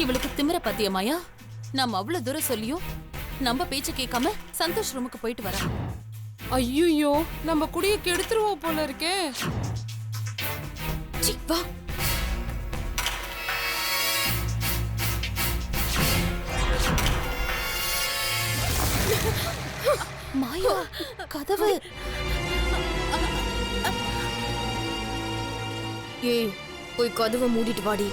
இவளுக்கு திமிர பாத்தியா மாயா? நம்ம அவ்வளவு தூரம் சொல்லியும் நம்ம பேச்ச கேட்காம சந்தோஷ் ரூமுக்கு போயிட்டு வரா. ஐயோ, நம்ம குடிய கெடுத்துருவோம் போல இருக்கே. வா. மாயா, கதவு. ஏய், போய் கதவை மூடிட்டு வாடி.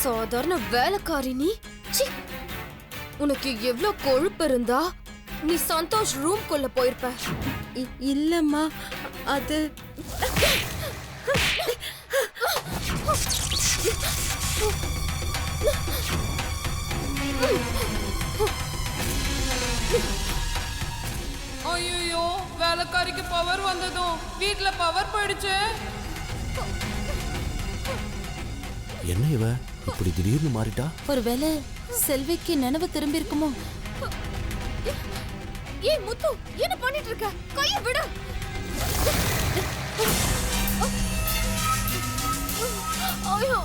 சாதாரண வேலைக்காரி நீ? உனக்கு எவ்வளவு கொழுப்பு இருந்தா நீ சந்தோஷ் ரூம் குள்ள போயிருப்ப. இல்லம்மா, அது ஐயோ, வேலைக்காரிக்கு பவர் வந்ததும் வீட்ல பவர் போயிடுச்சு. என்ன இவ இப்படி திடீர்னு மாறிட்டா? ஒருவேளை செல்விக்கு நினைவு திரும்பி இருக்குமோ? ஏய் முத்து, என்ன பண்ணிட்டு இருக்க? கையை விடு. ஐயோ,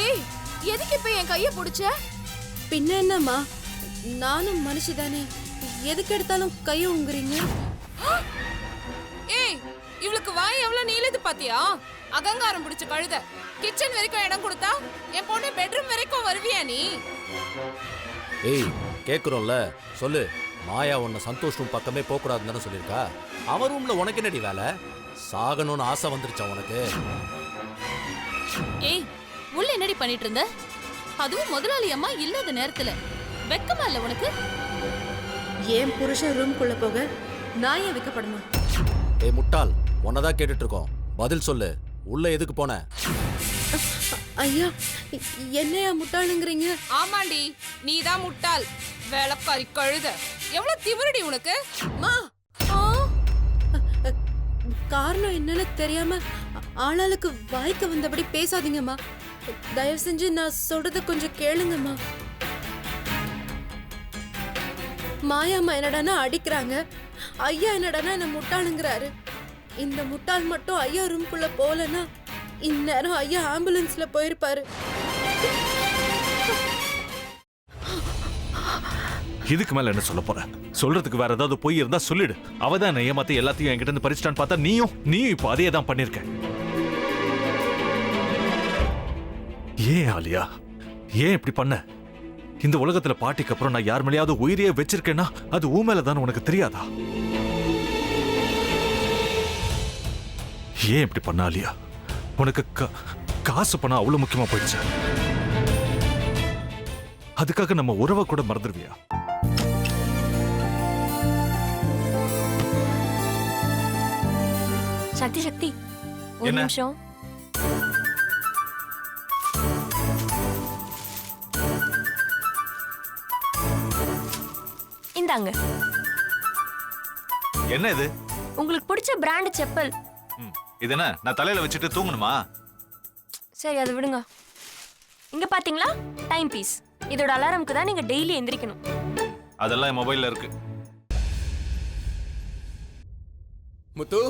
ஏய், எதுக்கு இப்ப என் கையை பிடிச்ச? பின்ன என்னம்மா, நானும் மனுஷிதானே, எதுக்கு எடுத்தாலும் கையை உங்குறீங்க? ஏய், இவளுக்கு வாய் எவ்வளவு நீளது பாத்தியா? அகங்காரம் பிடிச்ச கழுத. கிச்சன் வரைக்கும் இடம் கொடுத்தா என் பொண்ணு பெட்ரூம் வரைக்கும் வருவியா நீ? ஏய், கேக்குறோம்ல, சொல்லு. மாயா உன்னை சந்தோஷ் ரூம் பக்கமே போக கூடாதுன்னு தானே சொல்லியிருக்கா. அவன் ரூம்ல உனக்கு என்னடி வேலை? சாகணும்னு ஆசை வந்துருச்சா உனக்கு? ஏய், உள்ள என்னடி பண்ணிட்டு இருந்த? அதுவும் முதலாளி அம்மா இல்லாத நேரத்துல. வெக்கமா இல்ல உனக்கு? ஏன் புருஷன் ரூம்குள்ள போக நான் ஏன் வைக்கப்படணும்? ஏய் முட்டாள், உன்னதான் கேட்டுட்டு இருக்கோம், பதில் சொல்லு. உள்ள எதுக்கு போன? ஐயா, என்னையா முட்டாளுங்கிறீங்க? ஆமாண்டி, நீதான் முட்டாள். வேலைக்காரி கழுத. எவ்வளவு திமிருடி உனக்கு? மா, காரணம் என்னன்னு தெரியாம ஆளாளுக்கு வாய்க்கு வந்தபடி பேசாதீங்கம்மா. தயவு செஞ்சு நான் சொல்றத கொஞ்சம் கேளுங்கம்மா. மாயாம்மா என்னடானா அடிக்கிறாங்க, ஐயா என்னடானா என்ன முட்டாளுங்கிறாரு. இந்த முட்டாள் மட்டும் ஐயா ரூம்குள்ள போலன்னா இந்நேரம் ஐயா ஆம்புலன்ஸ்ல போயிருப்பாரு. இதுக்கு மேல என்ன சொல்ல போற? சொல்றதுக்கு வேற ஏதாவது போய் இருந்தா சொல்லிடு. அவதான் ஏமாத்தி எல்லாத்தையும் என்கிட்ட இருந்து பறிச்சிட்டான்னு பார்த்தா நீயும் இப்ப அதே தான் பண்ணிருக்க. ஏன் ஆலியா, ஏன் இப்படி பண்ண? இந்த உலகத்துல பாட்டிக்கு அப்புறம் நான் யார் மேலேயாவது உயிரையே வச்சிருக்கேன்னா அது ஊ மேலதான் உனக்கு தெரியாதா? ஏன் இப்படி பண்ண ஆலியா? உனக்கு காசு பணம் அவ்வளவு முக்கியமா போயிடுச்சு. அதுக்காக நம்ம உறவை கூட மறந்துடுவியா? சக்தி சக்தி, ஒரு நிமிஷம். இந்தாங்க. என்ன இது? உங்களுக்கு பிடிச்ச பிராண்ட் செப்பல். இது என்ன, நான் தலையில வச்சுட்டு தூங்கணுமா? சரி, அதை விடுங்க. இங்க பாத்தீங்களா, டைம் பீஸ். இதோட அலாரம்க்கு தான் நீங்க டெய்லி எந்திரிக்கணும். அதெல்லாம் என் மொபைல்ல இருக்கு. முத்து,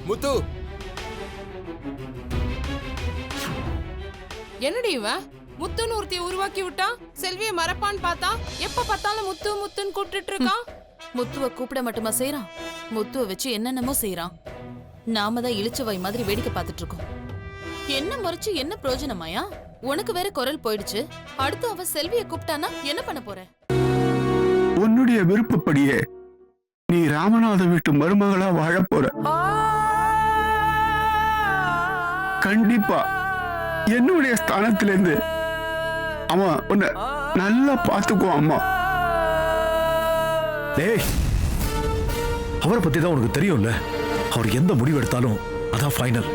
முத்து, என்னடி இவன் முத்துன்னு ஒருத்தைய உருவாக்கி விட்டான். செல்வியை மறப்பான்னு பார்த்தா எப்ப பார்த்தாலும் முத்து முத்துன்னு கூப்பிட்டு இருக்கான். முத்துவ கூப்பிட மட்டுமா செய்யறான்? முத்துவ வச்சு என்னென்னமோ செய்யறான். நாம தான் இழிச்சவாய் மாதிரி வேடிக்கை பார்த்துட்டு இருக்கோம். என்ன முறைச்சு என்ன பிரயோஜனமாயா? உனக்கு வேற குரல் போயிடுச்சு. அடுத்து அவ செல்வியை கூப்பிட்டானா என்ன பண்ண போற? உன்னுடைய விருப்பப்படியே நீ ராமநாத வீட்டு மருமகளா வாழ போற. கண்டிப்பா என்னுடைய ஸ்தானத்திலிருந்து அவன் உன்னை நல்லா பார்த்துக்குவான் அம்மா. டேய், அவரை பத்தி தான் உனக்கு தெரியும்ல. அவர் எந்த முடிவு எடுத்தாலும் அதான் ஃபைனல்.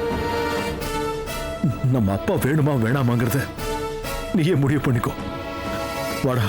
நம்ம அப்பா வேணுமா வேணாமாங்கிறத நீயே முடிவு பண்ணிக்கோ. வாடா.